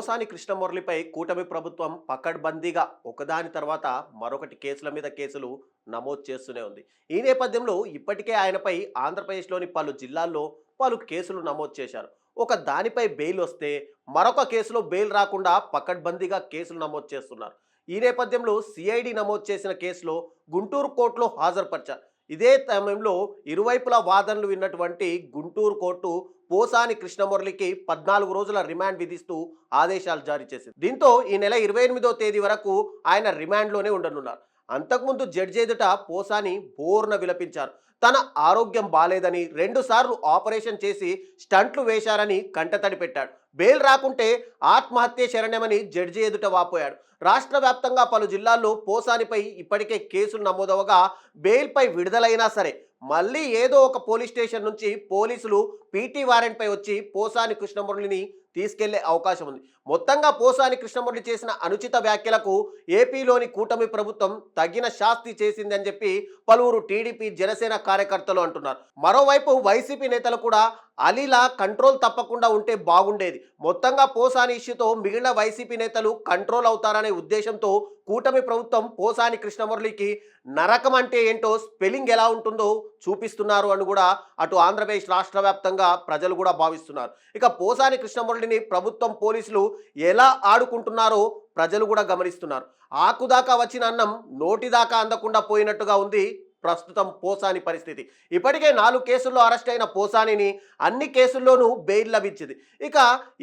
పోసాని కృష్ణమురళిపై కూటమి ప్రభుత్వం పకడ్బందీగా ఒకదాని తర్వాత మరొకటి కేసుల మీద కేసులు నమోదు చేస్తూనే ఉంది. ఈ నేపథ్యంలో ఇప్పటికే ఆయనపై ఆంధ్రప్రదేశ్లోని పలు జిల్లాల్లో పలు కేసులు నమోదు చేశారు. ఒక దానిపై బెయిల్ వస్తే మరొక కేసులో బెయిల్ రాకుండా పకడ్బందీగా కేసులు నమోదు చేస్తున్నారు. ఈ నేపథ్యంలో సిఐడి నమోదు చేసిన కేసులో గుంటూరు కోర్టులో హాజరుపరిచారు. ఇదే సమయంలో ఇరువైపుల వాదనలు విన్నటువంటి గుంటూరు కోర్టు పోసాని కృష్ణమురళికి 14 రోజుల రిమాండ్ విధిస్తూ ఆదేశాలు జారీ చేసింది. దీంతో ఈ నెల 28వ తేదీ వరకు ఆయన రిమాండ్లోనే ఉండనున్నారు. అంతకుముందు జడ్జి ఎదుట పోసాని బోర్న విలపించారు. తన ఆరోగ్యం బాలేదని 2 సార్లు ఆపరేషన్ చేసి స్టంట్లు వేశారని కంటతడి పెట్టాడు. బెయిల్ రాకుంటే ఆత్మహత్య శరణ్యమని జడ్జి ఎదుట వాపోయాడు. రాష్ట్ర వ్యాప్తంగా పలు జిల్లాల్లో పోసానిపై ఇప్పటికే కేసులు నమోదవగా బెయిల్పై విడుదలైనా సరే మళ్ళీ ఏదో ఒక పోలీస్ స్టేషన్ నుంచి పోలీసులు పీటీ వారెంట్పై వచ్చి పోసాని కృష్ణమురళిని తీసుకెళ్లే అవకాశం ఉంది. మొత్తంగా పోసాని కృష్ణమురళి చేసిన అనుచిత వ్యాఖ్యలకు ఏపీలోని కూటమి ప్రభుత్వం తగిన శాస్తి చేసిందని చెప్పి పలువురు టీడీపీ జనసేన కార్యకర్తలు అంటున్నారు. మరోవైపు వైసీపీ నేతలు కూడా అలీలా కంట్రోల్ తప్పకుండా ఉంటే బాగుండేది. మొత్తంగా పోసాని ఇష్యూతో మిగిలిన వైసీపీ నేతలు కంట్రోల్ అవుతారనే ఉద్దేశంతో కూటమి ప్రభుత్వం పోసాని కృష్ణమురళికి నరకం అంటే ఏంటో స్పెల్లింగ్ ఎలా ఉంటుందో చూపిస్తున్నారు అని కూడా అటు ఆంధ్రప్రదేశ్ రాష్ట్ర వ్యాప్తంగా ప్రజలు కూడా భావిస్తున్నారు. ఇక పోసాని కృష్ణమురళిని ప్రభుత్వం పోలీసులు ఎలా ఆడుకుంటున్నారో ప్రజలు కూడా గమనిస్తున్నారు. ఆకుదాకా వచ్చిన అన్నం నోటిదాకా అందకుండా పోయినట్టుగా ఉంది ప్రస్తుతం పోసాని పరిస్థితి. ఇప్పటికే 4 కేసుల్లో అరెస్ట్ అయిన పోసానిని అన్ని కేసుల్లోనూ బెయిల్ లభించింది. ఇక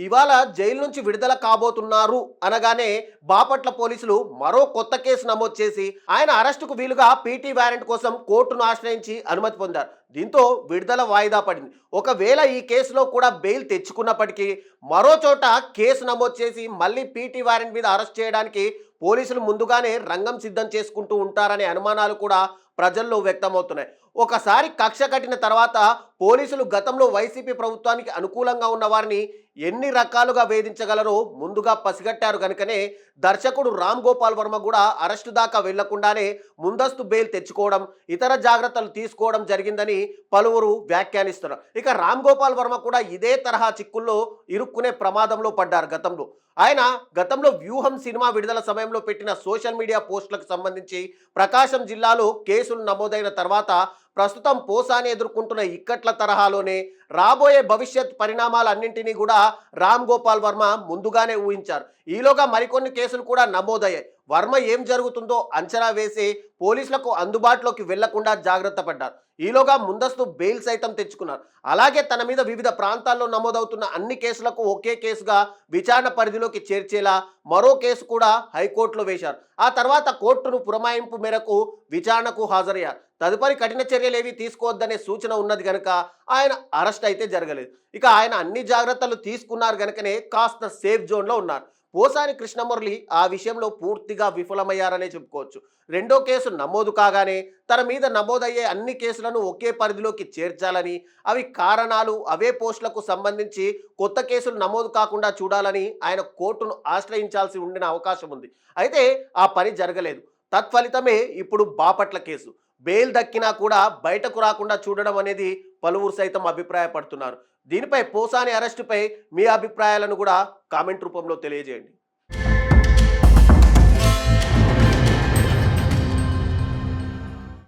ఇవాళ జైలు నుంచి విడుదల కాబోతున్నారు అనగానే బాపట్ల పోలీసులు మరో కొత్త కేసు నమోదు చేసి ఆయన అరెస్టుకు వీలుగా పీటీ వారెంట్ కోసం కోర్టును ఆశ్రయించి అనుమతి పొందారు. దీంతో విడుదల వాయిదా పడింది. ఒకవేళ ఈ కేసులో కూడా బెయిల్ తెచ్చుకున్నప్పటికీ మరో చోట కేసు నమోదు చేసి మళ్ళీ పీటీ వారెంట్ మీద అరెస్ట్ చేయడానికి పోలీసులు ముందుగానే రంగం సిద్ధం చేసుకుంటూ ఉంటారనే అనుమానాలు కూడా ప్రజల్లో వ్యక్తమవుతున్నాయి. ఒకసారి కక్ష కట్టిన తర్వాత పోలీసులు గతంలో వైసీపీ ప్రభుత్వానికి అనుకూలంగా ఉన్న వారిని ఎన్ని రకాలుగా వేధించగలరో ముందుగా పసిగట్టారు కనుకనే దర్శకుడు రామ్ గోపాల్ వర్మ కూడా అరెస్టు దాకా వెళ్లకుండానే ముందస్తు బెయిల్ తెచ్చుకోవడం, ఇతర జాగ్రత్తలు తీసుకోవడం జరిగిందని పలువురు వ్యాఖ్యానిస్తున్నారు. ఇక రామ్ గోపాల్ వర్మ కూడా ఇదే తరహా చిక్కుల్లో ఇరుక్కునే ప్రమాదంలో పడ్డారు. ఆయన గతంలో వ్యూహం సినిమా విడుదల సమయంలో పెట్టిన సోషల్ మీడియా పోస్టులకు సంబంధించి ప్రకాశం జిల్లాలో కేసులు నమోదైన తర్వాత ప్రస్తుతం పోసాని ఎదుర్కొంటున్న ఇక్కట్ల తరహాలోనే రాబోయే భవిష్యత్ పరిణామాలన్నింటినీ కూడా రామ్ గోపాల్ వర్మ ముందుగానే ఊహించారు. ఈలోగా మరికొన్ని కేసులు కూడా నమోదయ్యాయి. వర్మ ఏం జరుగుతుందో అంచనా వేసి పోలీసులకు అందుబాటులోకి వెళ్లకుండా జాగ్రత్త పడ్డారు. ఈలోగా ముందస్తు బెయిల్ సైతం తెచ్చుకున్నారు. అలాగే తన మీద వివిధ ప్రాంతాల్లో నమోదవుతున్న అన్ని కేసులకు ఒకే కేసుగా విచారణ పరిధిలోకి చేర్చేలా మరో కేసు కూడా హైకోర్టులో వేశారు. ఆ తర్వాత కోర్టును పురమాయింపు మేరకు విచారణకు హాజరయ్యారు. తదుపరి కఠిన చర్యలేవి తీసుకోవద్దనే సూచన ఉన్నది కనుక ఆయన అరెస్ట్ అయితే జరగలేదు. ఇక ఆయన అన్ని జాగ్రత్తలు తీసుకున్నారు కనుకనే కాస్త సేఫ్ జోన్లో ఉన్నారు. పోసాని కృష్ణమురళి ఆ విషయంలో పూర్తిగా విఫలమయ్యారనే చెప్పుకోవచ్చు. రెండో కేసు నమోదు కాగానే తన మీద నమోదయ్యే అన్ని కేసులను ఒకే పరిధిలోకి చేర్చాలని, అవి కారణాలు అవే పోస్టులకు సంబంధించి కొత్త కేసులు నమోదు కాకుండా చూడాలని ఆయన కోర్టును ఆశ్రయించాల్సి ఉండిన అవకాశం ఉంది. అయితే ఆ పని జరగలేదు. తత్ఫలితమే ఇప్పుడు బాపట్ల కేసు బెయిల్ దక్కినా కూడా బయటకు రాకుండా చూడడం అనేది పలువురు సైతం అభిప్రాయపడుతున్నారు. దీనిపై పోసాని అరెస్టుపై మీ అభిప్రాయాలను కూడా కామెంట్ రూపంలో తెలియజేయండి.